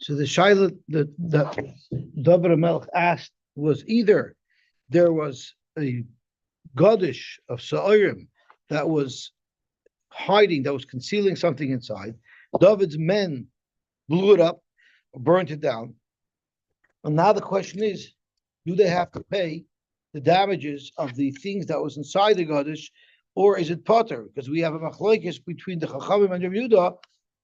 So the Shaila that David Melch asked was either there was a Godish of Sa'irim that was hiding, that was concealing something inside. David's men blew it up, burnt it down. And now the question is, do they have to pay the damages of the things that was inside the Godish, or is it Potter? Because we have a machlokes between the Chachamim and Rabbi Yehuda.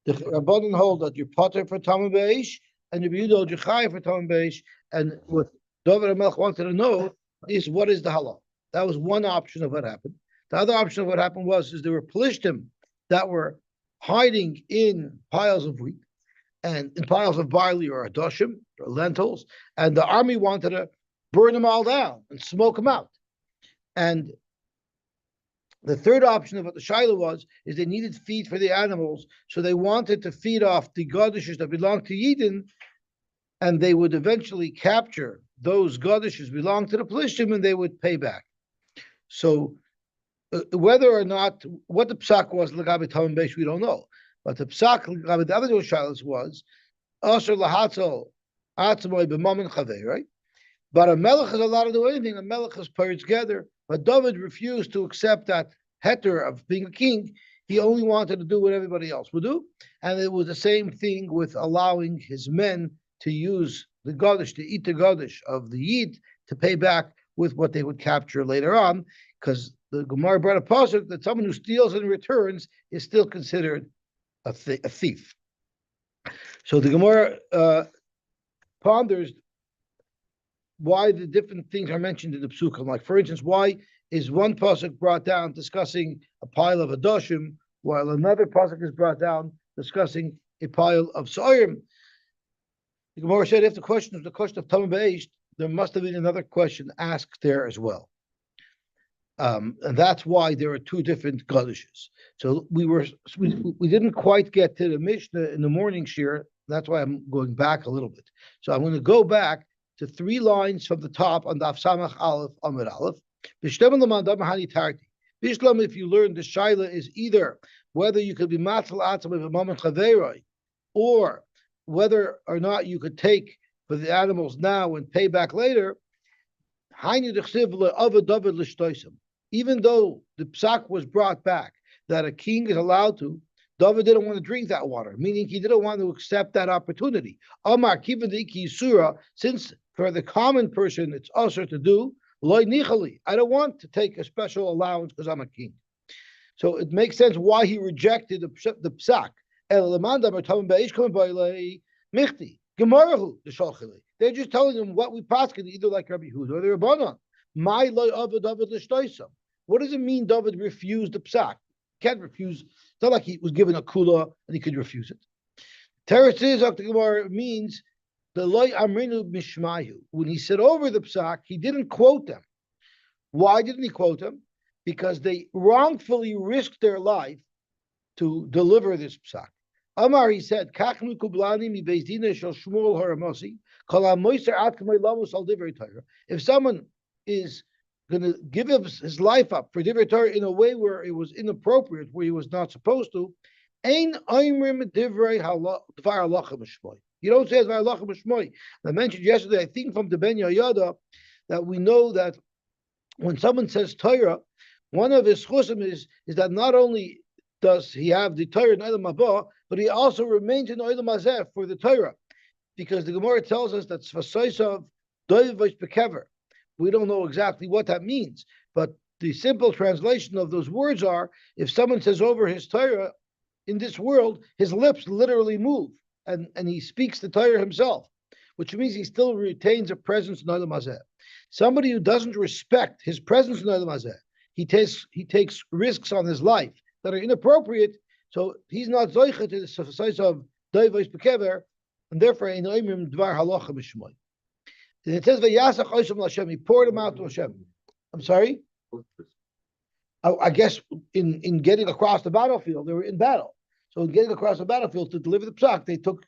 The Rabbanan hold that you're Potter for Tamim Beish, and Rabbi Yehuda holds you're Chayav for Tamim Beish. And what David Melch wanted to know is what is the halal. That was one option of what happened. The other option of what happened was there were Pelishtim that were hiding in piles of wheat and in piles of barley or adoshim or lentils, and the army wanted to burn them all down and smoke them out. And the third option of what the Shaila was is they needed feed for the animals, so they wanted to feed off the godishes that belonged to Yidden, and they would eventually capture those godishes belong to the Pelishtim, and they would pay back. So whether or not what the psak was l'gabe tamim beish, we don't know. But the psak l'gabe the other shalos was asher lahatzol atzmoy b'mamin chavei, right? But a melech is allowed to do anything. A melech is paired together. But David refused to accept that heter of being a king. He only wanted to do what everybody else would do, and it was the same thing with allowing his men to use the godish, to eat the godish of the yid, to pay back with what they would capture later on, because the Gemara brought a pasuk that someone who steals and returns is still considered a thief. So the Gemara ponders why the different things are mentioned in the psukim. Like, for instance, why is one pasuk brought down discussing a pile of adoshim, while another pasuk is brought down discussing a pile of sa'irim? The Gemara said if the question of Tamim Beish, there must have been another question asked there as well. And that's why there are two different godishes. So we didn't quite get to the Mishnah in the morning shir. That's why I'm going back a little bit. So I'm going to go back to 3 lines from the top on Daf Samach Aleph Amud Aleph. Bishlam, if you learn the shaila is either whether you could be matzal atzam with a moment chaveroi, or whether or not you could take for the animals now and pay back later. Even though the psak was brought back that a king is allowed to, David didn't want to drink that water, meaning he didn't want to accept that opportunity. Amar kivan surah, since for the common person it's also to do, loy nichali, I don't want to take a special allowance because I'm a king. So it makes sense why he rejected the psak. They're just telling him what we paskin, either like Rabbi Yehuda or the Rabbanan. My loy ava David l'shtoisam. What does it mean David refused the psak? Can't refuse. It's not like he was given a kula and he could refuse it. Teretz is means the loy amrinu mishmayu. When he said over the psak, he didn't quote them. Why didn't he quote them? Because they wrongfully risked their life to deliver this psak. Amar, he said, "Kachnu kublani mi bezdina shel Shmuel haramosi kol hamoiser at k'may lamus al divrei Torah." If someone is going to give his life up for divrei Torah in a way where it was inappropriate, where he was not supposed to, ein oimrim divrei dvar halacha b'shmoi. You don't say dvar halacha b'shmoi. I mentioned yesterday, I think from the Ben Yoyada, that we know that when someone says Torah, one of his chusim is that not only does he have the Torah in Olam Haba, but he also remains in Olam Hazeh for the Torah, because the Gemara tells us that Svasoisav Doivish Bekever. We don't know exactly what that means, but the simple translation of those words are: if someone says over his Torah in this world, his lips literally move, and he speaks the Torah himself, which means he still retains a presence in Olam Hazeh. Somebody who doesn't respect his presence in Olam Hazeh, he takes risks on his life that are inappropriate, so he's not zoicha to the size of doivish bekever, and therefore in oimrim dvar halacha b'shmoi. And it says vayasach oisam l'Hashem, he poured them out to Hashem. I'm sorry. I guess in getting across the battlefield, they were in battle. So in getting across the battlefield to deliver the psak, they took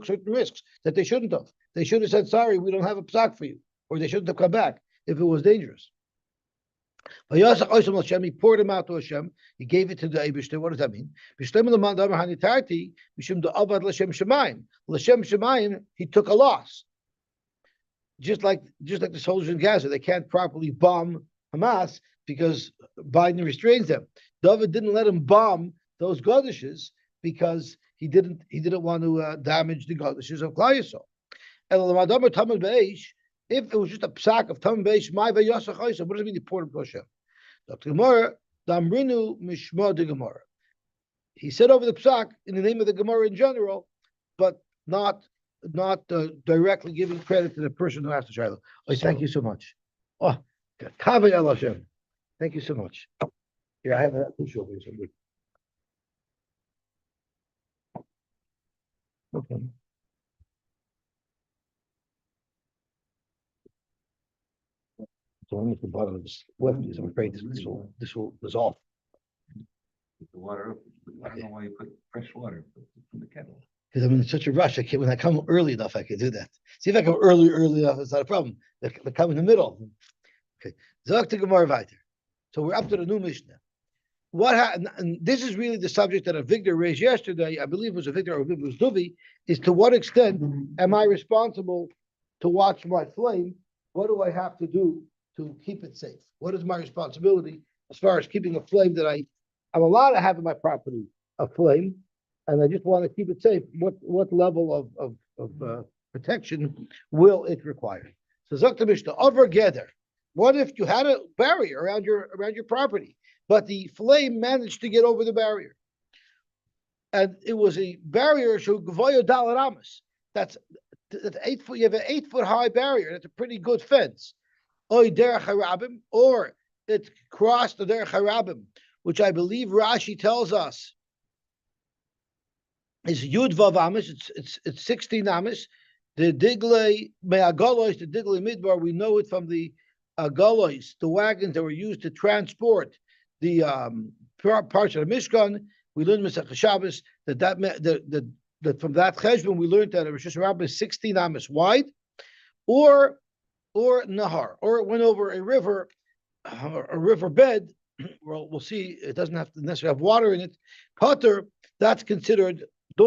certain risks that they shouldn't have. They should have said, "Sorry, we don't have a psak for you," or they shouldn't have come back if it was dangerous. He poured him out to Hashem. He gave it to the Eibishter. What does that mean? He took a loss. Just like the soldiers in Gaza, they can't properly bomb Hamas because Biden restrains them. David didn't let him bomb those Godishes because he didn't want to damage the Godishes of Klal Yisrael. If it was just a psak of Tamim Beish, my Yosy, what does it mean he poured him to Hashem? Dr. Gemara, Damrinu Mishma de Gemara. He said over the psak in the name of the Gemara in general, but not directly giving credit to the person who asked the Shiloh. Oh, thank you so much. Oh, Kaveh El Hashem. Thank you so much. Here, I have that push over here. Okay. So I'm at the bottom of this left because I'm afraid this will dissolve. Put the water up. I don't know why you put fresh water from the kettle. Because I'm in such a rush. When I come early enough, I can do that. See if I come early enough, it's not a problem. They come in the middle. Okay. Zok to Gemara Vayter. So we're up to the new Mishnah. What happened? And this is really the subject that Victor raised yesterday. I believe it was Victor or it was Duvi. Is to what extent am I responsible to watch my flame? What do I have to do to keep it safe? What is my responsibility as far as keeping a flame that I'm allowed to have in my property, a flame, and I just want to keep it safe? What level of protection will it require? So Zakta Mishnah, over Geder. What if you had a barrier around your property, but the flame managed to get over the barrier? And it was a barrier, that's 8 foot. You have an 8 foot high barrier. That's a pretty good fence. Or it crossed the derech harabim, which I believe Rashi tells us is Yud Vav Amish. It's 16 Amish. The Diglei Me'agolois, the Diglei Midbar. We know it from the Agolois, the wagons that were used to transport the parts of the Mishkan. We learned Masech Shabbos that from that cheshbon we learned that Rosh Hashanah is 16 amos wide, or nahar, or it went over a river bed. Well, we'll see. It doesn't have to necessarily have water in it. Potter, those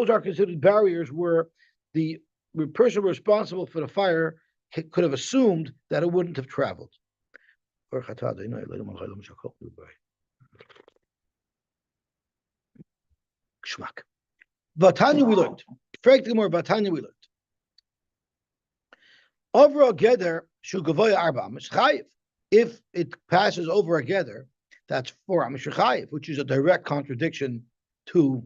are considered barriers where the person responsible for the fire could have assumed that it wouldn't have traveled. Shmak. Vatanya we learned. Frankly, more Vatanya we learned. Over a geder shugavoya arba amish chayiv. If it passes over a geder, that's 4 amish chayiv, which is a direct contradiction to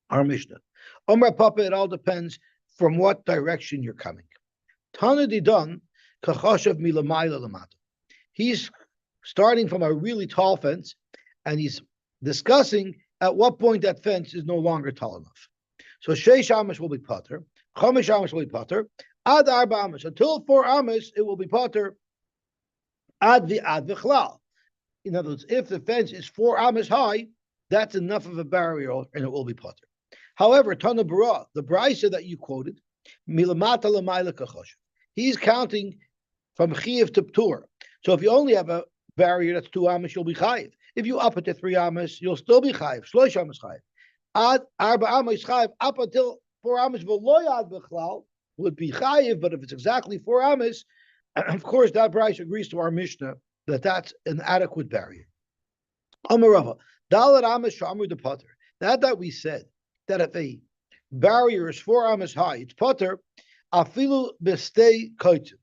our Mishnah. Omar Papa, it all depends from what direction you're coming. Tana didan kachoshav milamayla lamata. He's starting from a really tall fence, and he's discussing at what point that fence is no longer tall enough. So sheish amish will be potter, chomish amish will be potter, ad arba amish, until 4 amish it will be potter, ad v'chlal. In other words, if the fence is 4 amish high, that's enough of a barrier and it will be potter. However, Tana Bara, the brisa that you quoted, milamata l'mayla kachoshav, he's counting from chiv to ptur. So if you only have a barrier that's 2 amish, you'll be chayiv. If you up it to 3 amos, you'll still be chayiv. Shloish amos chayiv. Ad arba amos chayiv up until 4 amos v'loyad b'chlal would be chayiv. But if it's exactly 4 amos, of course that brayso agrees to our Mishnah that that's an adequate barrier. Amarava dalat amos shamru de potter. That we said that if a barrier is 4 amos high, it's potter. Afilu b'stei koitim.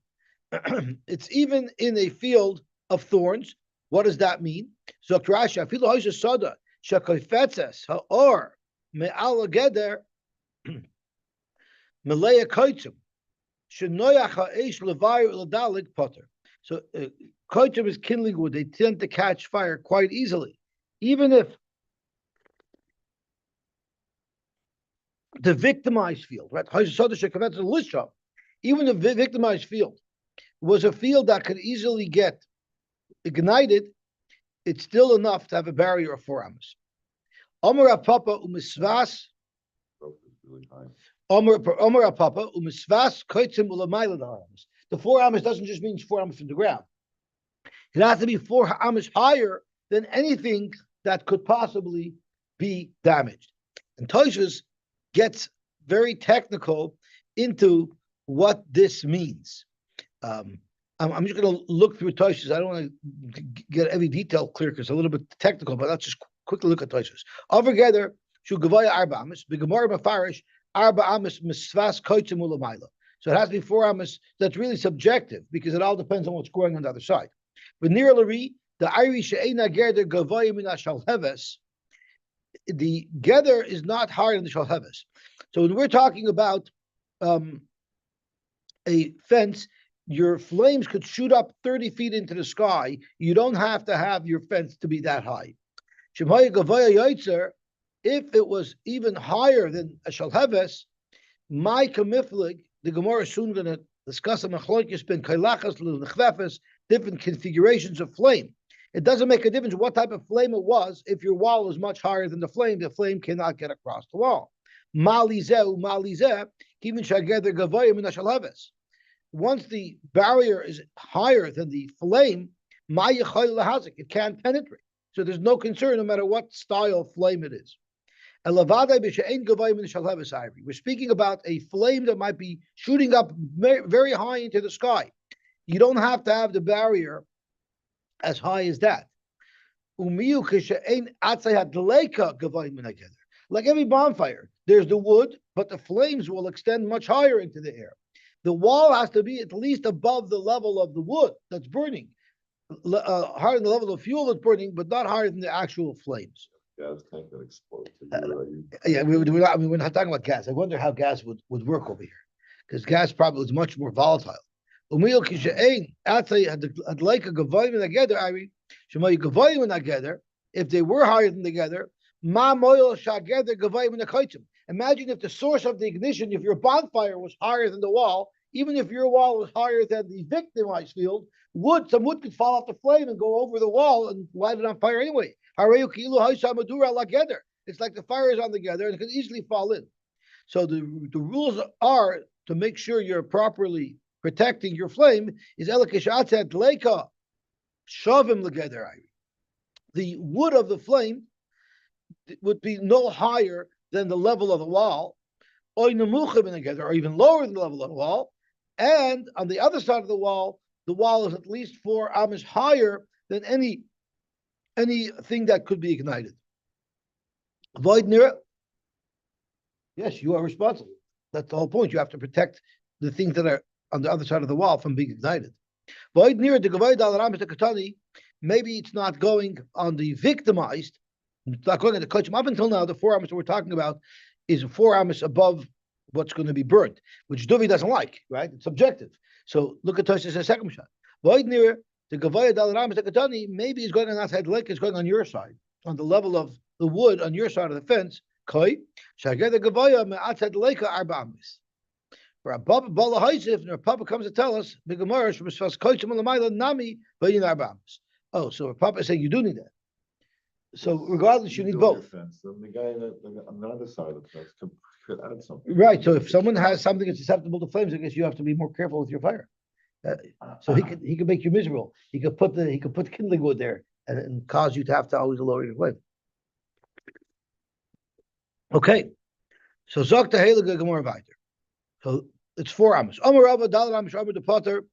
It's even in a field of thorns. What does that mean? So Rashi, afilu hoysha soda shakofetzes haor me'al geder melea koitim shenoyach ha'esh levayir l'dalig potter. So koitim is kindling wood. They tend to catch fire quite easily, even if the victimized field, right? Hoysha soda shakofetzes lisham. Even the victimized field was a field that could easily get ignited, it's still enough to have a barrier of 4 amos. Omar Papa umisvas. Omar Papa umisvas koitzim ulamayla amos. The 4 amos doesn't just mean 4 amos from the ground. It has to be 4 amish higher than anything that could possibly be damaged. And Toshus gets very technical into what this means. I'm just going to look through Toshus. I don't want to get every detail clear because it's a little bit technical, but let's just quickly look at Toshus. Altogether, Shugavaya Arba Amis, Bigamar Mafarish, Arba Amis Misvas Koitzim Ulamayla. So it has to be 4 Amis. That's really subjective because it all depends on what's growing on the other side. But near Lari, the Irish She'ena Gerder Gavaya Min Shalheves, the Gether is not higher than the Shalheves. So when we're talking about a fence, your flames could shoot up 30 feet into the sky. You don't have to have your fence to be that high. If it was even higher than a Shalheves, my kamiflig, the Gemara is soon going to discuss a machlokes ben kailachas l'nechvefes, different configurations of flame. It doesn't make a difference what type of flame it was. If your wall is much higher than the flame cannot get across the wall. Once the barrier is higher than the flame, it can't penetrate. So there's no concern no matter what style of flame it is. We're speaking about a flame that might be shooting up very high into the sky. You don't have to have the barrier as high as that. Like every bonfire, there's the wood, but the flames will extend much higher into the air. The wall has to be at least above the level of the wood that's burning, higher than the level of fuel that's burning, but not higher than the actual flames. Gas tank that explodes. Yeah, we're not talking about gas. I wonder how gas would work over here, because gas probably is much more volatile. If they were higher than together, imagine if the source of the ignition, if your bonfire was higher than the wall, even if your wall was higher than the victimized field, some wood could fall off the flame and go over the wall and light it on fire anyway. It's like the fire is on together and it can easily fall in. So the rules are to make sure you're properly protecting your flame is the wood of the flame would be no higher than the level of the wall, or even lower than the level of the wall. And on the other side of the wall is at least 4 amish higher than anything that could be ignited. Void near. Yes, you are responsible. That's the whole point. You have to protect the things that are on the other side of the wall from being ignited. Void near the Gavoid al Ramis Katani. Maybe it's not going on the victimized. It's not going on the kachim. Up until now, the 4 amos that we're talking about is 4 amos above what's going to be burnt, which Duvi doesn't like, right? It's subjective. So look at Tosha's second shot. Void near the Gavoid al Ramis Katani. Maybe it's going on outside the lake. It's going on your side, on the level of the wood on your side of the fence. Koi shaged the Gavoya me outside the lake arba amos. For a Bava Bala Haisif, and Papa comes to tell us, Nami, oh, so Papa is saying you do need that. So regardless, you need both. Fence, then the guy on the other side of the fence could add something. Right. So if someone has something that's susceptible to flames, I guess you have to be more careful with your fire. So he could make you miserable. He could put kindling wood there and cause you to have to always lower your flame. Okay. So Zok the Heilige Gemara weiter. So it's 4 amos. Amar Rava Dal Amish Amar the Potter.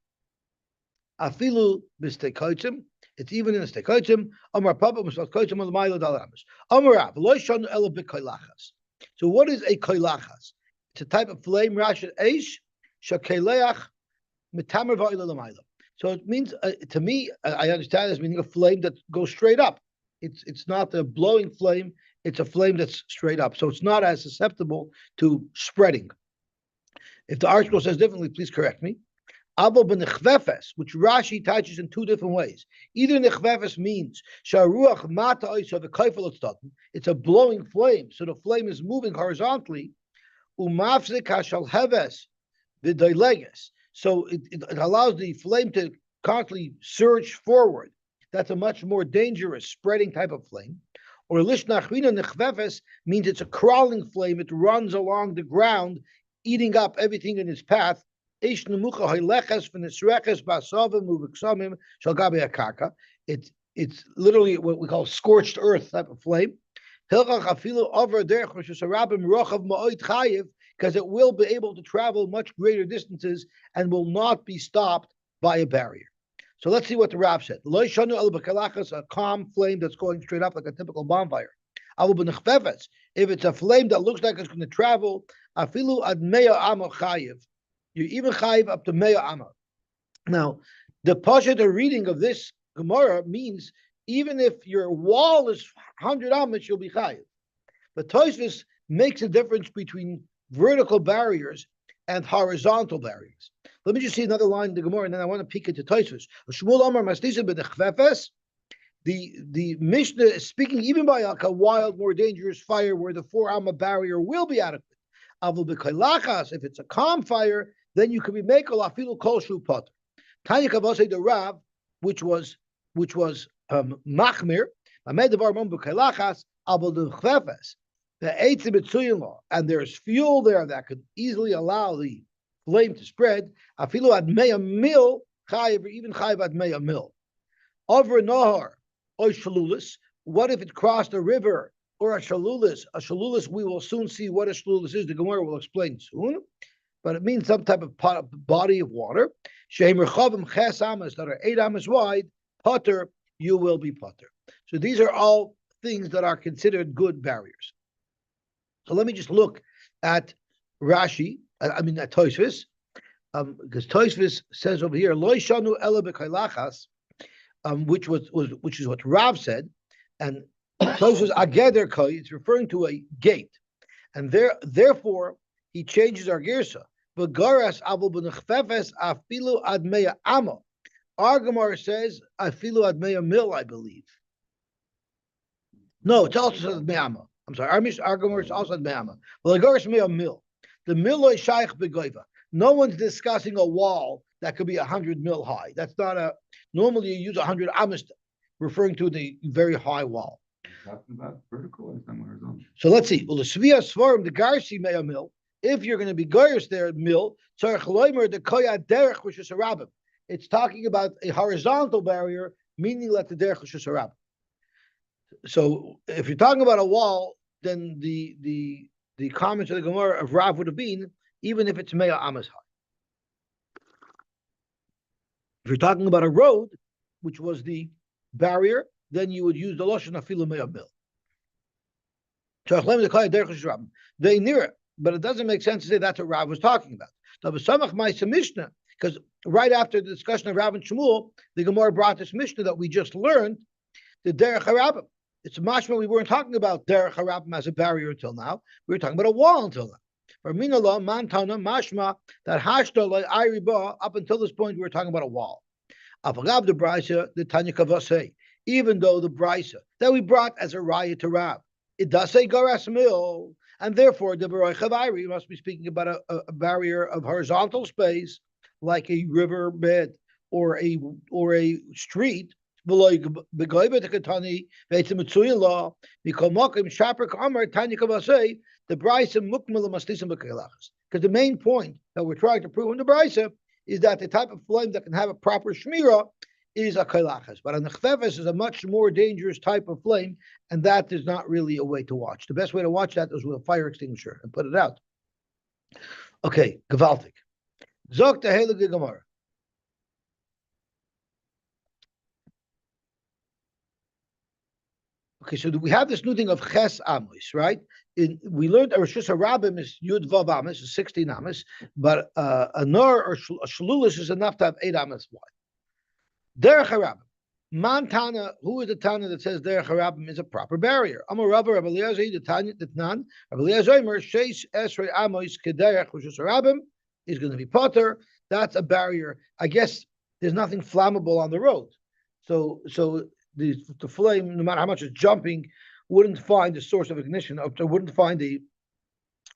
Afilu b'stekoitzim. It's even in a stekoitzim. Amar Papa b'stekoitzim on the Milo Dal Amish. Amar Rav lo shanu elo b'koilachas. So what is a koilachas? It's a type of flame. Rashid Eish shakeleach mitamer va'ila l'mayla. So it means to me, I understand as meaning a flame that goes straight up. It's not a blowing flame. It's a flame that's straight up. So it's not as susceptible to spreading. If the article says differently, please correct me. Abo b'nechvefes, which Rashi touches in 2 different ways. Either nechvefes means sharuach mata oisa v'kaifel otztaten. It's a blowing flame, so the flame is moving horizontally. Umafzik hashal heves v'doileges. So it allows the flame to constantly surge forward. That's a much more dangerous spreading type of flame. Or lishnachvina nechvefes means it's a crawling flame. It runs along the ground, eating up everything in its path. Ish nemucha hoileches v'nisreches b'asavim u'v'ksamim shal gabi akarka. It's literally what we call scorched earth type of flame. Hilchach afilu over derech rishusarabim rochav ma'oid chayiv, because it will be able to travel much greater distances and will not be stopped by a barrier. So let's see what the Rav said. Lo shanu el b'kalachas, a calm flame that's going straight up like a typical bonfire. Avu b'nechfefes, if it's a flame that looks like it's going to travel, afilu ad meya amah chayiv, you even chayiv up to meya amah. Now, the pashat reading of this Gemara means even if your wall is 100 amos, you'll be chayiv. But Tosfos makes a difference between vertical barriers and horizontal barriers. Let me just see another line in the Gemara, and then I want to peek into Tosfos. Shmuel Amar Masnisa b'nechfefes. The Mishnah is speaking even by a wild, more dangerous fire where the 4 amma barrier will be adequate. Avul b'kailachas, if it's a calm fire, then you can be mekel afilu kol shu potter. Tanya Kavase the Rav, which was machmir, amed devar mon b'kailachas avul b'chfefes. The eitzim etzuyin law, and there's fuel there that could easily allow the flame to spread. Afilu ad meya mil chayiv, or even chayiv ad meya mil. Over nahar or shalulis. What if it crossed a river or a shalulis? A shalulis, we will soon see what a shalulis is. The Gemara will explain soon. But it means some type of body of water. Shehem rechavim ches amas, that are 8 amas wide. Potter, you will be potter. So these are all things that are considered good barriers. So let me just look at Rashi. At Tosfos, because Tosfos says over here, Lo shanu ela b'kailachas, which is what Rav said, and Tosfos ageder kai, it's referring to a gate, and therefore he changes our girsa. V'garas avul b'nechfefes afilu ad meya amma. Our Gemara says afilu ad meya mil, I believe. No, it's also says ad meya amma. I'm sorry, our Gemara is also ad meya amma. Well, the garas meya mil. The mil is shaykh begoiva. No one's discussing a wall that could be 100 mil high. That's not a. Normally, you use 100 amos, referring to the very high wall. Talking about vertical or somewhere horizontal? So let's see. Well, the Svia Svarim, the Garsi Meya Mil, if you're going to be Gairs there, Mil, Tzarech Loimer, the Koya Derech, which is a rabbim. It's talking about a horizontal barrier, meaning like the Derech, which is a rabbim. So if you're talking about a wall, then the comments of the Gemara of Rav would have been, even if it's Meya Amos high. If you're talking about a road, which was the barrier, then you would use the Lashon Afilu Meya Mil. They near it, but it doesn't make sense to say that's what Rav was talking about. Because right after the discussion of Rav and Shmuel, the Gemara brought this Mishnah that we just learned, the Derech HaRabim. It's mashma, we weren't talking about Derech HaRabim as a barrier until now. We were talking about a wall until now. For Minala, Mantana, mashma, that Hashta, like Iriba, up until this point, we were talking about a wall. Afagab the Brisa, the Tanya Kavase, even though the Brisa that we brought as a raya to Rav, it does say Garas Mil, and therefore the Baroich of Iri must be speaking about a barrier of horizontal space, like a river bed or a street. The because the main point that we're trying to prove in the Brisa is that the type of flame that can have a proper shmira is a kailachas. But a nechfefes is a much more dangerous type of flame, and that is not really a way to watch. The best way to watch that is with a fire extinguisher and put it out. Okay, gewaltig. Zog the heilige Gemara. Okay, so we have this new thing of ches amos, right? We learned a Rosh Hashanah is Yud Vav Amos, is 16 amos, but a Nor or a Shalulis is enough to have 8 amos wide. Derech HaRabim. Man Tana, who is the Tana that says Derech HaRabim is a proper barrier? Amar Rabba, Rabbi Eliezer, the Tanya, the Tnan, Rabbi Eliezer, Sheish Esrei Amos Kederech Rosh Hashanah is going to be potter. That's a barrier. I guess there's nothing flammable on the road. So the flame, no matter how much it's jumping, wouldn't find a source of ignition, or wouldn't find a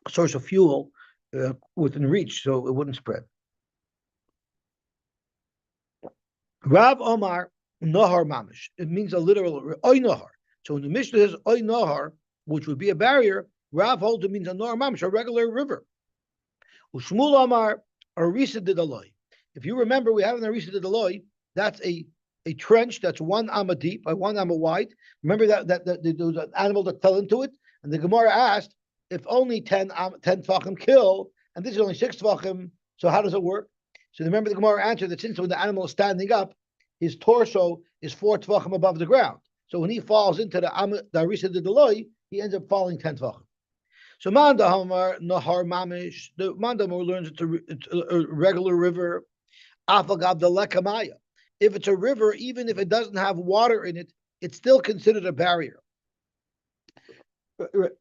source of fuel within reach, so it wouldn't spread. Rav Omar Nahar Mamish. It means a literal Oy Nahar. So when the Mishnah says Oy Nahar, which would be a barrier, Rav holds it means a Nahar Mamish, a regular river. Ushmul Omar Arisa de Deloy. If you remember, we have an Arisa de Deloy. That's a trench that's 1 amma deep by 1 amma wide. Remember that there was an animal that fell into it, and the Gemara asked if only 10 tefachim kill, and this is only 6 tefachim. So how does it work? So remember the Gemara answered that since when the animal is standing up, his torso is 4 tefachim above the ground. So when he falls into the Arisa de Deloy, he ends up falling 10 tefachim. So Mandamar Nahar Mamish, the Mandamar learns it's a regular river. Afagav the Lekamaya. If it's a river, even if it doesn't have water in it, it's still considered a barrier.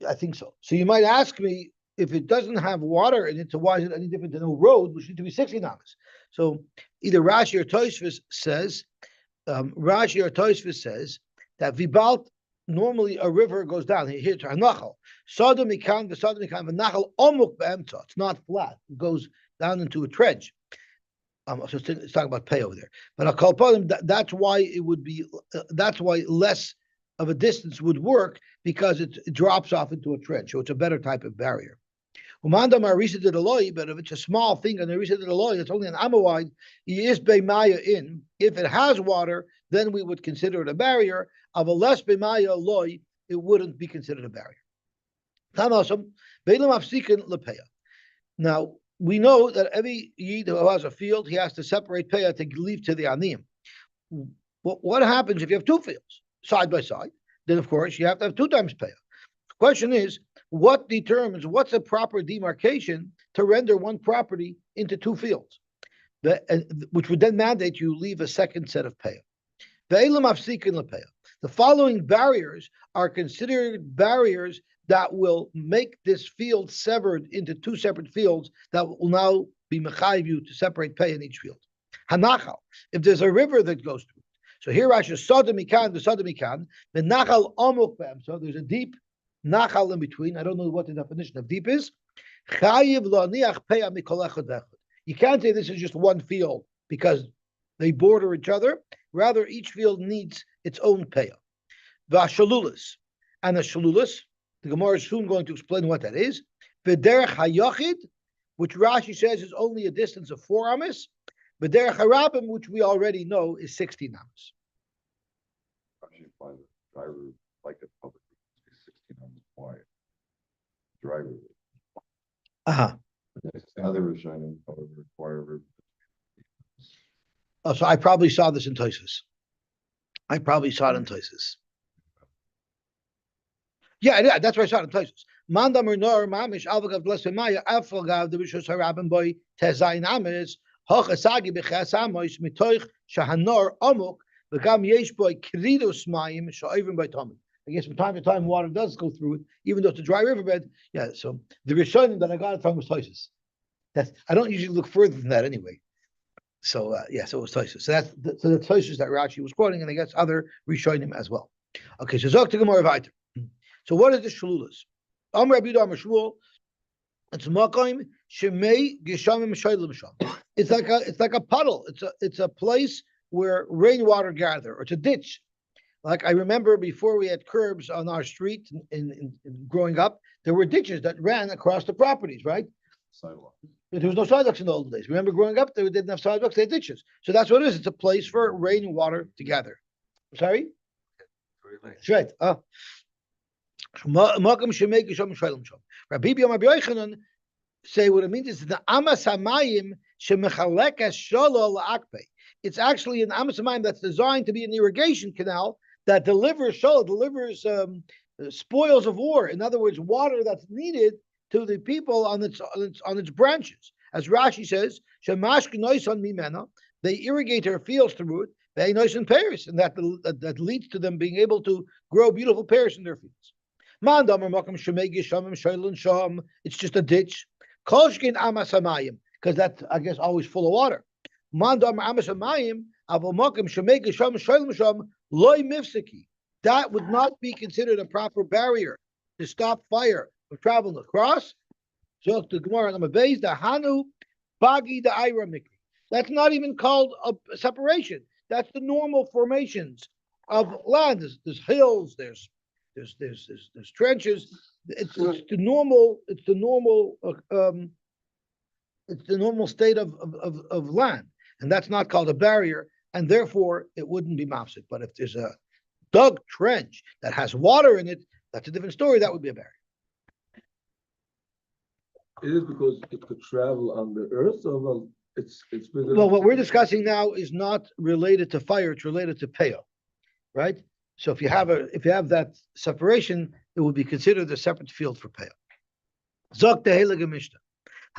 I think so. So you might ask me, if it doesn't have water in it, so why is it any different than a road, which needs to be 60 namas? So either Rashi or Tosfos says, that Vibalt, normally a river goes down. Here to Hanachal. Sodom Mikan, the Sodom Mikan, Hanachal Omuk Be'emtza. It's not flat. It goes down into a trench. So it's talking about pay over there. But I'll call upon them. That's why it would be. That's why less of a distance would work, because it drops off into a trench. So it's a better type of barrier. But if it's a small thing and Arisa de Deloy, it's only an amma wide, he is beimaya in. If it has water, then we would consider it a barrier. Of a less beimaya loy, it wouldn't be considered a barrier. Now, we know that every Yid who has a field, he has to separate payah to leave to the aniyim. What happens if you have 2 fields side by side? Then, of course, you have to have 2 times payah. The question is, what determines what's a proper demarcation to render one property into 2 fields, which would then mandate you leave a second set of payah. The following barriers are considered barriers that will make this field severed into 2 separate fields that will now be mechayiv you to separate pay in each field. Hanachal, if there's a river that goes through it. So here Rashi Sodom Mikan, the Nachal Omuk Bem. So there's a deep Nachal in between. I don't know what the definition of deep is. Chayiv Laniach Peya Mikol Echad Vechad. You can't say this is just one field because they border each other. Rather, each field needs its own payah. V'ashalulas, and a shalulas. The Gemara is soon going to explain what that is. V'derech hayachid, which Rashi says is only a distance of 4 amas. V'derech harabim, which we already know is 16 amas. Rashi implies that dry river, like a public road, is 16 amas wide. Dry river. Other Rishonim, however, require river. Oh, so I probably saw this in Tosfos. I probably saw it in Tosfos. Yeah, that's where I saw it in Tosfos. Mandam nor mamish alvagav blessemaya alvagav the rishos harabim boy tezayin ames hochasagi bechas amois mitoich shahanor amuk v'gam yesh boy kridus mayim sha'ivim by Tommy. I guess from time to time water does go through it, even though it's a dry riverbed. Yeah, so the rishonim that I got it from was Tosfos. I don't usually look further than that anyway. So so it was Tosfos. So the Tosfos that Rashi was quoting, and I guess other rishonim as well. Okay, so Zok to Gemara Vayter. So what is the shalulas? Rabbi Yudah Shmuel. It's makom shemei geshamim shaylim sham. It's like a puddle. It's a place where rainwater gather, or it's a ditch. Like I remember before we had curbs on our street in growing up, there were ditches that ran across the properties, right? Sidewalk. There was no sidewalks in the old days. Remember growing up, they didn't have sidewalks, they had ditches. So that's what it is. It's a place for rain and water to gather. Sorry? That's right. Rabbi Yochanan say what it means is the amas hamayim shemechalekas shalol la'akpei. It's actually an amas hamayim that's designed to be an irrigation canal that delivers spoils of war. In other words, water that's needed to the people on its branches. As Rashi says, shemash k'noison mimena, they irrigate their fields through it. They noison pears, and that leads to them being able to grow beautiful pears in their fields. It's just a ditch. Kolshkin amas hamayim, because that's, I guess, always full of water. That would not be considered a proper barrier to stop fire from traveling across. So the Gemara on the base, the Hanu Bagi the Ira Mikri. That's not even called a separation. That's the normal formations of land. There's hills. There's trenches. It's the normal It's the normal state of land, and that's not called a barrier, and therefore it wouldn't be mafsik. But if there's a dug trench that has water in it, that's a different story. That would be a barrier. It is because it could travel on the earth, or well, it's bigger. Well, what we're discussing now is not related to fire; it's related to peo, right? So if you have that separation, it would be considered a separate field for peo. Zok the Heilige Mishnah.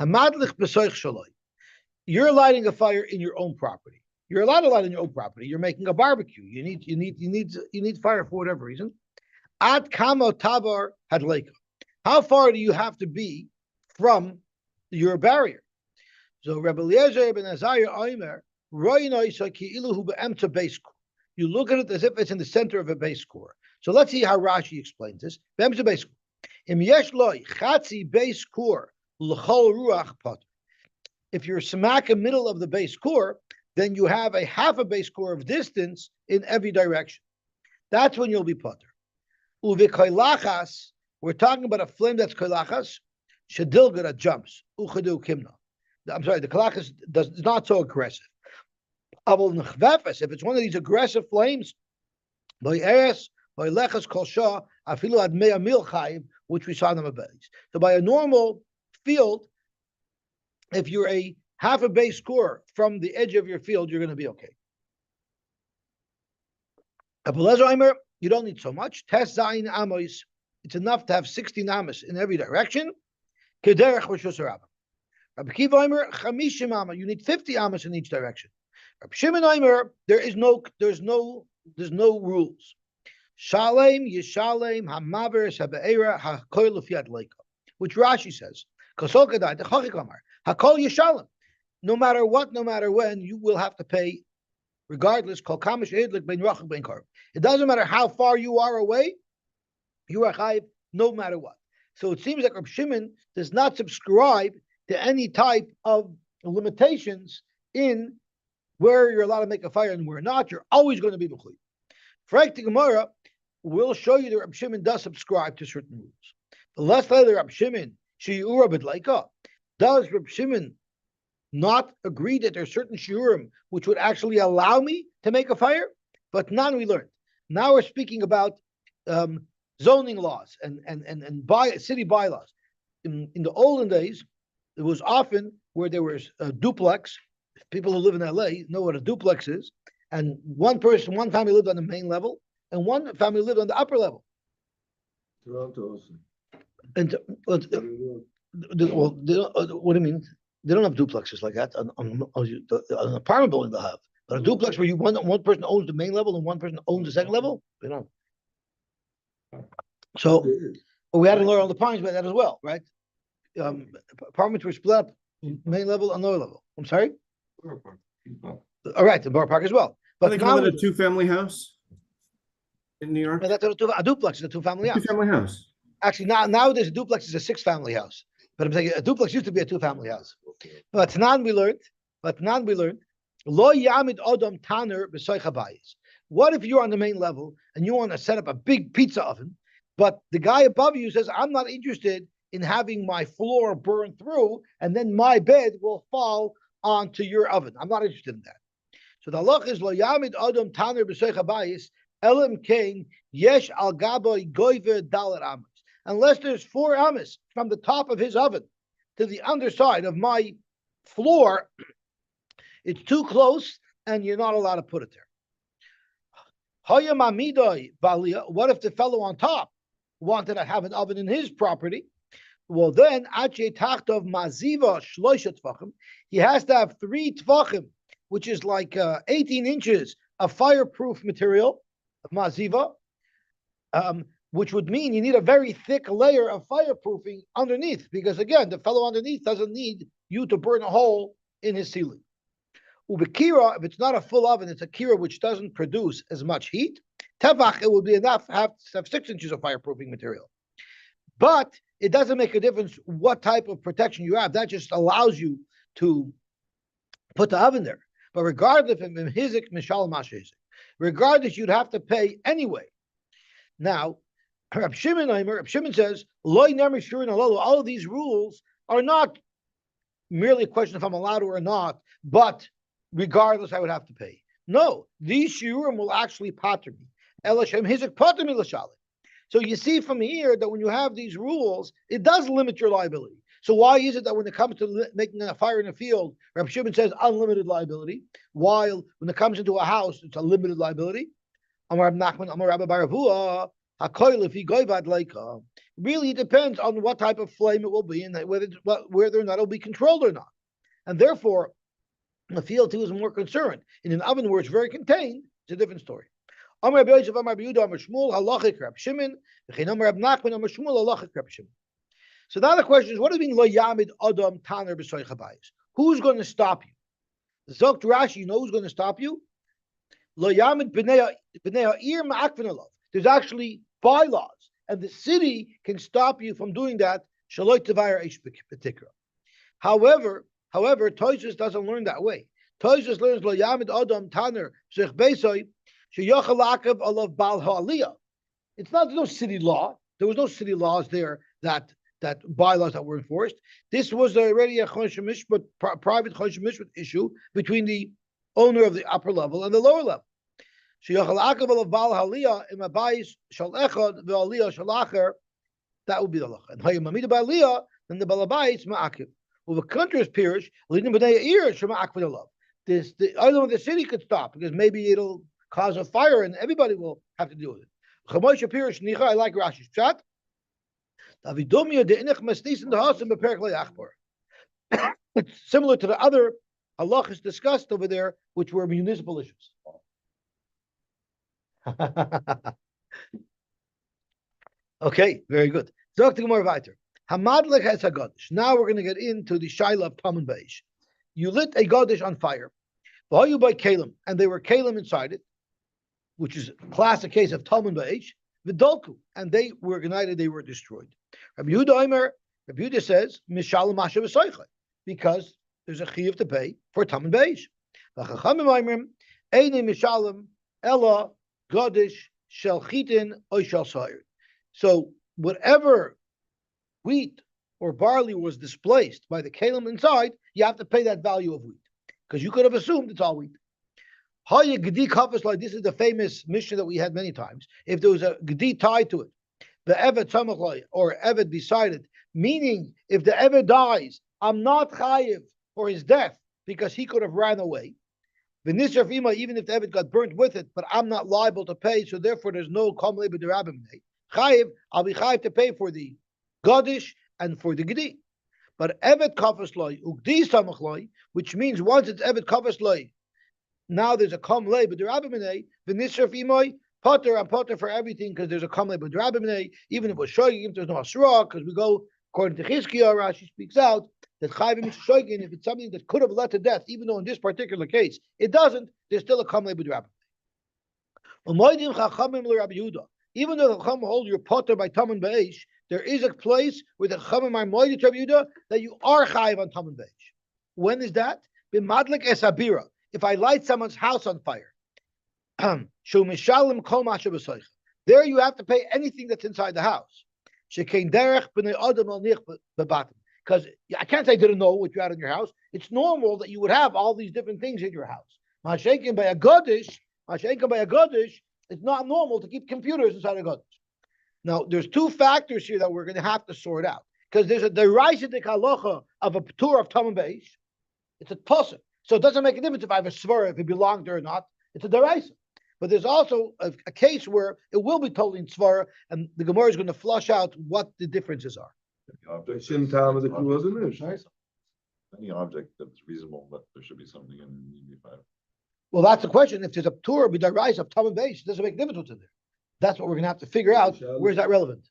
Hamadlich b'soich shaloi. You're lighting a fire in your own property. You're allowed to light in your own property. You're making a barbecue. You need fire for whatever reason. Ad kamo tabar hadleika. How far do you have to be from your barrier? So Rebbe Eliezer ben Azariah Omer, you look at it as if it's in the center of a base core. So let's see how Rashi explains this. If you're smack in the middle of the base core, then you have a half a base core of distance in every direction. That's when you'll be potter. Uvekoilachas, we're talking about a flame that's koilachas, shadilga that jumps. Uchadu kimna. I'm sorry, the koilachas is not so aggressive. If it's one of these aggressive flames, which we saw in the Mabelis. So by a normal field, if you're a half a base core from the edge of your field, you're going to be okay. You don't need so much. It's enough to have 16 amos in every direction. Rabbi Kiva Omer, 50 you need 50 amos in each direction. Rabbi Shimon Omer, there's no rules. Shalem Yishalem Hamaver Sabeira Hakoil Fiat Leika, which Rashi says, Kosol Kadai the Chachik Omar Hakol Yishalem. No matter what, no matter when, you will have to pay, regardless. Kol Kamish Edlik Ben Rachik Ben Karv. It doesn't matter how far you are away, you are chayiv no matter what. So it seems like Rabbi Shimon does not subscribe to any type of limitations in where you're allowed to make a fire and where not. You're always going to be b'chuy. Frank the Gemara will show you that Rabbi Shimon does subscribe to certain rules. But let's later, Rabbi Shimon, shiura b'dleika. Does Rabbi Shimon not agree that there are certain shiurim which would actually allow me to make a fire? But none we learned. Now we're speaking about zoning laws and city bylaws. In the olden days, it was often where there was a duplex. People who live in LA know what a duplex is. And one family lived on the main level, and one family lived on the upper level. Toronto also. And what do you mean? They don't have duplexes like that. On an apartment building they'll have. But a duplex where one person owns the main level and one person owns the second level, they don't. So we had to learn all the points about that as well, right? Apartments were split up, main level and lower level. I'm sorry? All right, the Borough Park as well. But they call it a two-family house in New York. That's a duplex is a two-family house. Two-family house. Actually, nowadays a duplex is a six-family house. But I'm saying a duplex used to be a two-family house. But Tanan we learned. Lo yamid odom taner b'soich habayis. What if you're on the main level and you want to set up a big pizza oven, but the guy above you says, "I'm not interested in having my floor burn through, and then my bed will fall onto your oven. I'm not interested in that." So the halach is lo yamid odom taner b'soich habayis elam kain yesh al gaboy goyver dalet amos. Unless there's 4 amos from the top of his oven to the underside of my floor, it's too close, and you're not allowed to put it there. What if the fellow on top wanted to have an oven in his property? Well, then, he has to have 3 tvachim, which is like 18 inches of fireproof material, of maziva, which would mean you need a very thick layer of fireproofing underneath, because again, the fellow underneath doesn't need you to burn a hole in his ceiling. Ubekira, if it's not a full oven, it's a kira which doesn't produce as much heat. Tevach, it would be enough to have 6 inches of fireproofing material. But it doesn't make a difference what type of protection you have. That just allows you to put the oven there. But regardless, you'd have to pay anyway. Now, Reb Shimon says, all of these rules are not merely a question if I'm allowed to or not, but regardless, I would have to pay. No, these shiurim will actually pater me. Elashem hizuk pater mi l'shalit. So you see from here that when you have these rules, it does limit your liability. So why is it that when it comes to making a fire in a field, Rabbi Shimon says unlimited liability, while when it comes into a house, it's a limited liability? Amar Nachman, Amar Rabbi Baravua, Hakoil if he goyvad leika. Really, it depends on what type of flame it will be and whether or not it will be controlled or not. And therefore, the field too is more concerned. In an oven where it's very contained, it's a different story. Amar Rabbi Yosef, Amar Rabbi Yehuda, Amar Shmuel, Halachic Rabbi Shimon, V'chein Amar Rabbi Nachman, Amar Shmuel, Halachic Rabbi Shimon. So now the question is, what does it mean lo yamid adam taner b'soich habayis? Who's going to stop you? Zokt Rashi, you know who's going to stop you? Lo yamid b'nei ha'ir ma'akvin alav. There's actually bylaws, and the city can stop you from doing that. Shaloi tevayir eish b'tikra. However, Tosfos doesn't learn that way. Tosfos learns lo yamid adam taner b'soich beisoi sheyochel la'akav alav bal ha'aliyah. It's not, there's no city law. There was no city laws there that bylaws that were enforced. This was already a choshen mishpat, private choshen mishpat issue between the owner of the upper level and the lower level. That would be the law. And then the balabais ma'akiv. Well, the country is pirish. The other one, the city could stop because maybe it'll cause a fire and everybody will have to deal with it. I like Rashi's chat. It's similar to the other halachas discussed over there, which were municipal issues. Okay, very good. Now we're going to get into the shaila of Taman Beish. You lit a gadish on fire, and they were kalim inside it, which is a classic case of Taman Beish. V'dolku, and they were ignited, they were destroyed. Rabbi Yehuda says, Mishalim Masha v'soicha, because there's a chiyuv to pay for Taman Beish. V'chachamim oimrim, Eini Mishalim Ella Gadish Shel Chitin Oy Shel Sayir. So whatever wheat or barley was displaced by the kalim inside, you have to pay that value of wheat, because you could have assumed it's all wheat. This is the famous mission that we had many times. If there was a gedi tied to it, the eved samachloi or eved decided, meaning if the eved dies, I'm not chayiv for his death because he could have ran away. Even if the eved got burnt with it, but I'm not liable to pay, so therefore there's no kamle b'derabim chayiv. I'll be chayiv to pay for the gadish and for the gedi. But eved kafasloi ugdi samachloi, which means once it's eved kafasloi, now there's a kamle b'derabim v'nisraf imoy. Potter and potter for everything because there's a kamle b'derabim. Even if it was shoygin, there's no asra because we go according to Chizkiah. Rashi speaks out that chayvim is shoygin if it's something that could have led to death, even though in this particular case it doesn't. There's still a kamle b'derabim. Even though the chacham hold your potter by Taman Beish, there is a place where the chachamim are moeded Rabbi Yehuda that you are chayiv on Taman Beish. When is that? B'madlik esabira. If I light someone's house on fire. There you have to pay anything that's inside the house. Because I can't say I didn't know what you had in your house. It's normal that you would have all these different things in your house. Masha'ekin by a gadish, it's not normal to keep computers inside a gadish. Now, there's two factors here that we're going to have to sort out. Because there's a derisidic halacha of a tour of Taman Beish. It's a tosser. So it doesn't make a difference if I have a svara, if it belonged there or not. It's a deraisa. But there's also a case where it will be totally in svara, and the Gemara is going to flush out what the differences are. Any object that's reasonable, but there should be something in EB5. Well, that's the question. If there's a tour with the rise of Taman Beish, it doesn't make a difference what's in there. That's what we're going to have to figure out. Where's that relevant?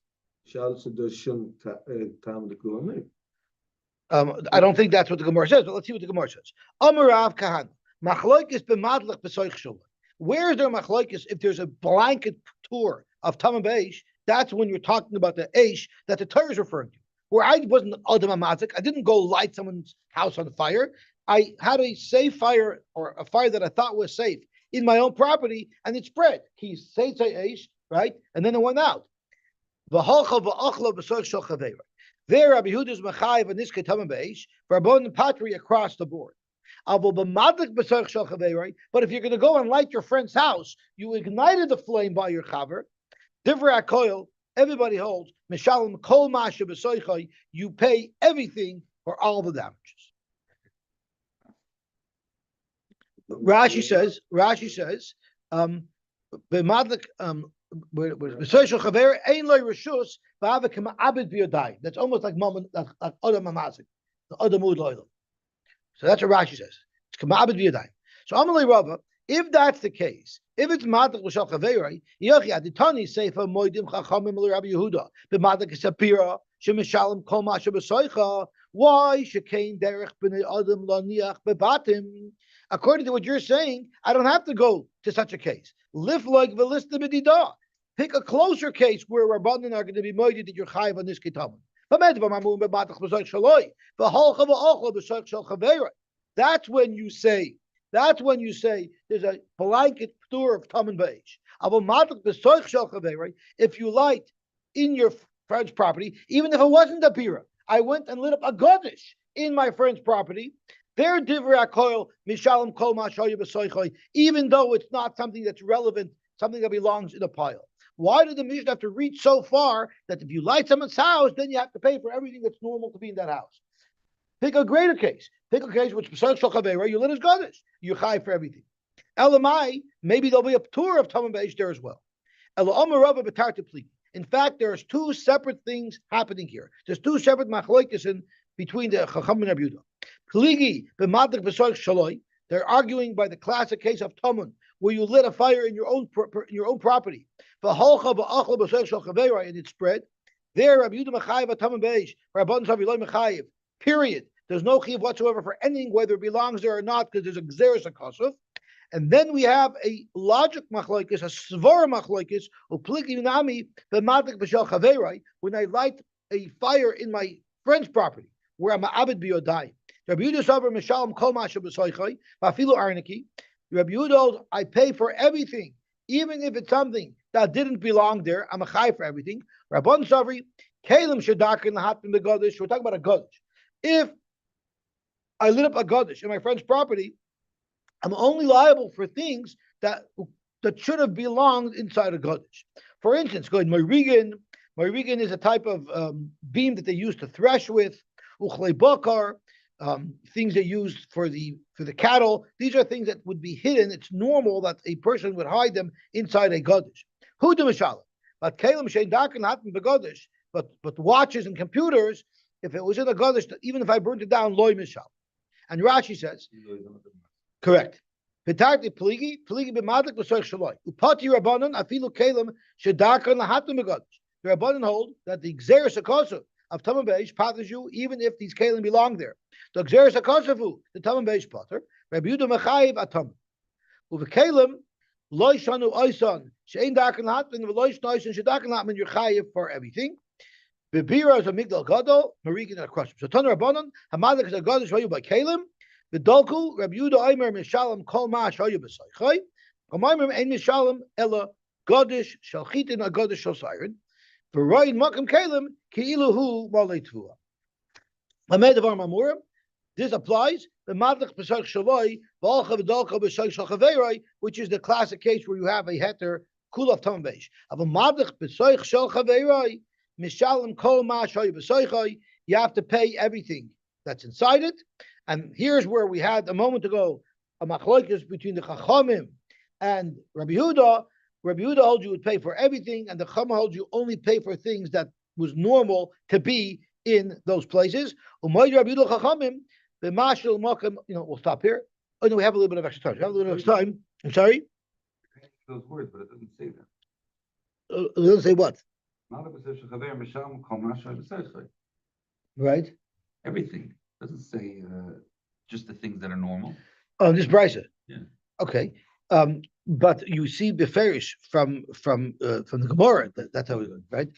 I don't think that's what the Gemara says, but let's see what the Gemara says. Amarav Kahan, Machloikis b'madlach b'soich shullah. Where is there machloikis if there's a blanket tour of Taman Beish? That's when you're talking about the Eish that the Torah is referring to. Where I wasn't Adam Amazik, I didn't go light someone's house on fire. I had a safe fire or a fire that I thought was safe in my own property, and it spread. He said Eish, right? And then it went out. There, Rabbi Yehuda's mechayiv and this ketamim beish for abon patri across the board. But if you're going to go and light your friend's house, you ignited the flame by your chaver. Divrei HaKoil, everybody holds, Mishalem Kol Masha B'Soichai, you pay everything for all the damages. Rashi says, B'madlik, B'Soichai Chaver, Ein Loi Rishus, Bava Kema Abed B'Yodai. That's almost like Adam Mamazik, the Adam Ud Loilam. So that's what Rashi says. It's Kema Abed B'Yodai. So Amalei Rava, if that's the case, if it's Madak L'Shal Chaverei, Yochi Aditani Seifa Moedim Chachamim Rabbi Yehuda, B'Madak Sapira, Shemishalem Kol Masha B'Soicha, why Shekain Derech B'nei Adam Laniach Bebatim? According to what you're saying, I don't have to go to such a case. Lift like Velista B'Dida. Pick a closer case where Rabbanan are going to be moeded that you're chayiv on this kitabim. That's when you say there's a blanket tour of Taman Beis. If you light in your friend's property, even if it wasn't a bira, I went and lit up a godish in my friend's property. Their divrei hakoil mishalem kol ma'ashoyu b'soichoi, even though it's not something that's relevant, something that belongs in a pile. Why did the Mishnah have to reach so far that if you light someone's house, then you have to pay for everything that's normal to be in that house? Pick a greater case. Pick a case which b'soich shel chavera, you lit his godish, you're chai for everything. Elamai, maybe there'll be a tour of Taman Beis there as well. In fact, there's two separate things happening here. There's two separate machloikis in between the Chacham and Rabbi Yehuda. Kligi b'madlik b'soich shaloi. They're arguing by the classic case of Taman, where you lit a fire in your own property. And it spread. There, Rabbi Yehuda mechayiv Taman Beis. Rabban Zavi loy mechayiv. Period. There's no chiyuv whatsoever for anything, whether it belongs there or not, because there's a gzeres akosov. And then we have a logic machlokes, a svara machlokes, upligi nami b'madlik b'shel chaverai. When I light a fire in my friend's property, where I'm a abed biyodai. Rabbi Yehuda savar mishalom kol masha b'soichai v'afilu arniki. Rabbi Yehuda, I pay for everything, even if it's something that didn't belong there. I'm a chai for everything. Rabban Savri, Kalim Shadakin Lahatim Begodish. We're talking about a Godish. If I lit up a Godish in my friend's property, I'm only liable for things that should have belonged inside a Godish. For instance, go ahead, Moirigan is a type of beam that they use to thresh with. Uchlei Bakar, things they use for the cattle. These are things that would be hidden. It's normal that a person would hide them inside a Godish. Who do Mishalim? But Kalim Shadakin Lahatim Begodish. But watches and computers, if it was in a Godish, even if I burnt it down, loy mishal. And Rashi says, correct. V'tarti pligi b'madlik b'soich shaloi. Upati rabbanon afilu kelim shedakan lahatim begodish. The rabbanon hold that the gzeres hakosav of Taman Beis patters you even if these kelim belong there. The gzeres hakosavu, the Taman Beis patter. Rabbi Yehuda mechayiv atam. Uvekelim loy shanu oisan shein dakan lahatim v'loy shnu oisan shedakan lahatim. You're chayiv for everything. Bebira is a migdal gadol, marikin across. So Tana Rabbanon, Hamadlik is a gadol shoyu by Kalim. B'dolku Rabbi Yehuda Aimer Mishalem Kol Ma shoyu b'Soichai. Hamayim ein Mishalem ela godish shalchitin a godish shal siren. V'royin makam Kalim ki'ilu hu malei tvua. Hamed avar mamurim. This applies. The madlik b'Soich shaloi v'alcha v'dolka b'Soich shal chaverai, which is the classic case where you have a heter kulav Taman Beis. Av a madlik b'Soich shal chaverai. Mishalem kol ma shoyu b'soichai. You have to pay everything that's inside it. And here's where we had a moment ago a machlokes between the Chachamim and Rabbi Yehuda. Rabbi Yehuda holds you would pay for everything, and the Chacham holds you only pay for things that was normal to be in those places. Umayid Rabbi Yehuda Chachamim b'mashal makam. We'll stop here. Oh no, we have a little bit of extra time. We have a little bit of time. I'm sorry. Those words, but it doesn't say that. It doesn't say what. Right. Everything doesn't say just the things that are normal. Oh, this brisa. Yeah. Okay. But you see beferish from the Gemara. That's how it goes, right?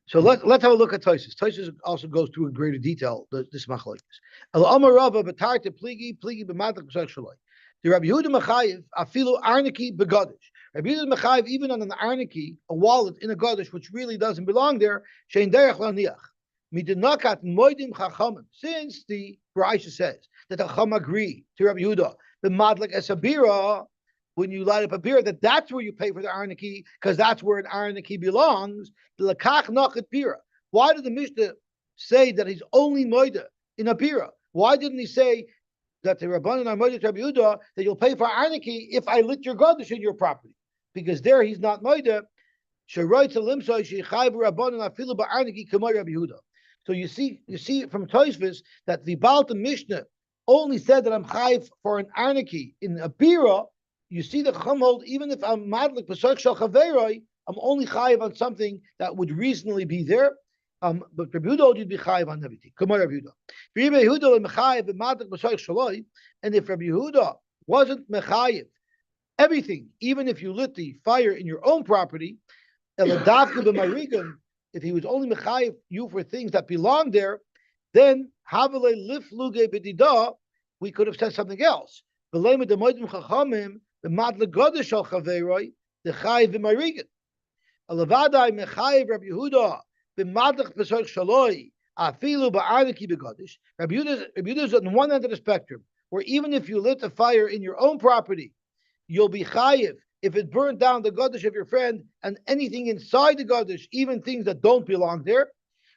So let's have a look at Tosfos. Tosfos also goes through in greater detail this machlokes. El Amar Rava b'tarti pligi b'madlik b'soich shaloi. The Rabbi Yehuda mechayiv afilu arniki begodish. Rabbi Yehuda mechayiv even on an arniki, a wallet in a godish which really doesn't belong there. Shein derech laniach. Midinakat moedim chachamim. Since the Brayso says that the Chacham agree to Rabbi Yehuda, the madlik esabira, when you light up a beer, that's where you pay for the arniki, because that's where an arniki belongs. The lakach nachat bira. Why did the Mishnah say that he's only moida in a bira? Why didn't he say that the Rabbanan are moida to Rabbi Yehuda, that you'll pay for arniki if I lit your goddess in your property? Because there he's not moida. So you see from Tosfos that the Balta Mishnah only said that I'm chayiv for an arniki in a bira. You see the Chacham hold, even if I'm madlik b'soich shel chaveroi, I'm only chayiv on something that would reasonably be there. But Rabbi Yehuda you'd be chayiv on everything. Come on, Rabbi Yehuda. Rabbi Yehuda mechayiv b'madlik b'soich shaloi, and if Rabbi Yehuda wasn't mechayiv everything, even if you lit the fire in your own property, eladavka b'marigan, if he was only mechayiv you for things that belong there, then havele lifluge b'dida, we could have said something else. V'leima demoidim chachamim b'madlik godesh shel chaveroi the chayiv b'marigan. Alavadai mechayiv Rabbi Yehuda b'madlik b'soich shaloi afilu ba'arniki b'godesh. Rabbi Yehuda is on one end of the spectrum, where even if you lit the fire in your own property, you'll be chayiv if it burned down the godesh of your friend and anything inside the godesh, even things that don't belong there.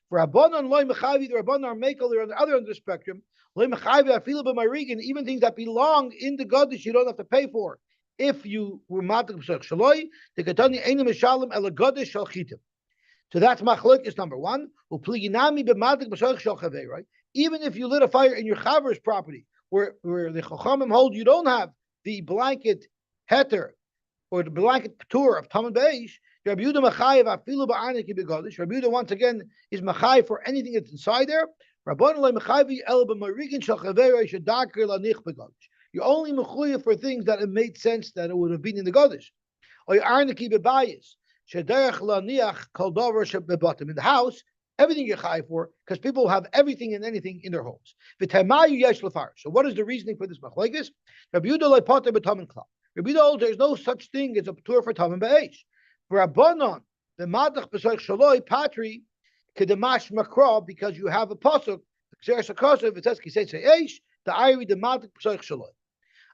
For Rabbanan loy mechayiv, the Rabbanan are mekel, they're on the other end of the spectrum. Loy mechayiv afilu b'marigan, even things that belong in the godesh you don't have to pay for. If you were matik b'soich shaloi, the katani einim mishalem el godesh shel chitim. So that's machlok is number one. Upliginami b'matik b'soich shel chaveroi. Even if you lit a fire in your chaver's property, where the chachamim hold you don't have the blanket heter or the blanket tour of Taman Beish, Rabbi Yehuda Machayev afilu ba'arniki b'godesh. Rabbi Yehuda once again is Machayev for anything that's inside there. Rabbanan loy mechayev el b'marigan shel chaveroi shedaker lanich b'godesh. You're only mechuyev for things that it made sense that it would have been in the godesh. Or arniki b'bayis shederech laniach kol davar shebebatim. In the house, everything you're chayev for, because people have everything and anything in their homes. V'temayu yesh lefar. So what is the reasoning for this machlokes? Rabbi Yehuda loy poter b'tamin klal. Rabbi Yehuda holds there's no such thing as a tour for Taman Be'esh. For Rabbanan, the Madach B'soich Shaloi Patri Kedemash Makra, because you have a pasuk, Xeris HaKosov, it says Kisei Eish, the Iri the Madach B'soich Shaloi.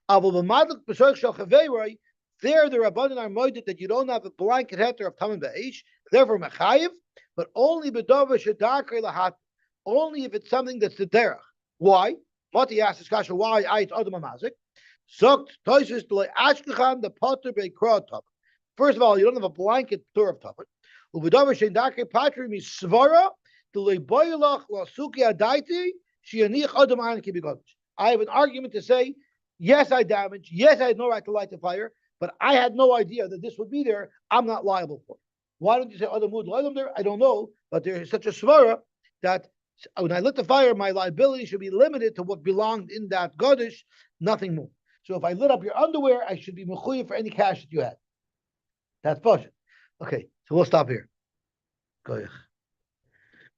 Avol the Madach B'soich Shal Chaveiroi, there the Rabbanan are moided that you don't have a blanket heter of Taman Be'esh, therefore Mechayiv, but only B'dova Shadakar Lahat, only if it's something that's the derech. Why? Mati asks this kasha, why Ayit Adam Amazik? Zokt Tosfos d'lei ashkechan the potter beikra top. First of all, you don't have a blanket tour of top. Uvedavar shein darkei patri misvara d'lei boilach lasuki adaiti sheyanich adam arniki b'godesh. I have an argument to say, yes, I damaged, yes, I had no right to light the fire, but I had no idea that this would be there. I'm not liable for it. Why don't you say adam would light them there? I don't know, but there is such a svara that when I lit the fire, my liability should be limited to what belonged in that godesh, nothing more. So if I lit up your underwear, I should be mechuyev for any cash that you had. That's bullshit. Okay, so we'll stop here. Go ahead.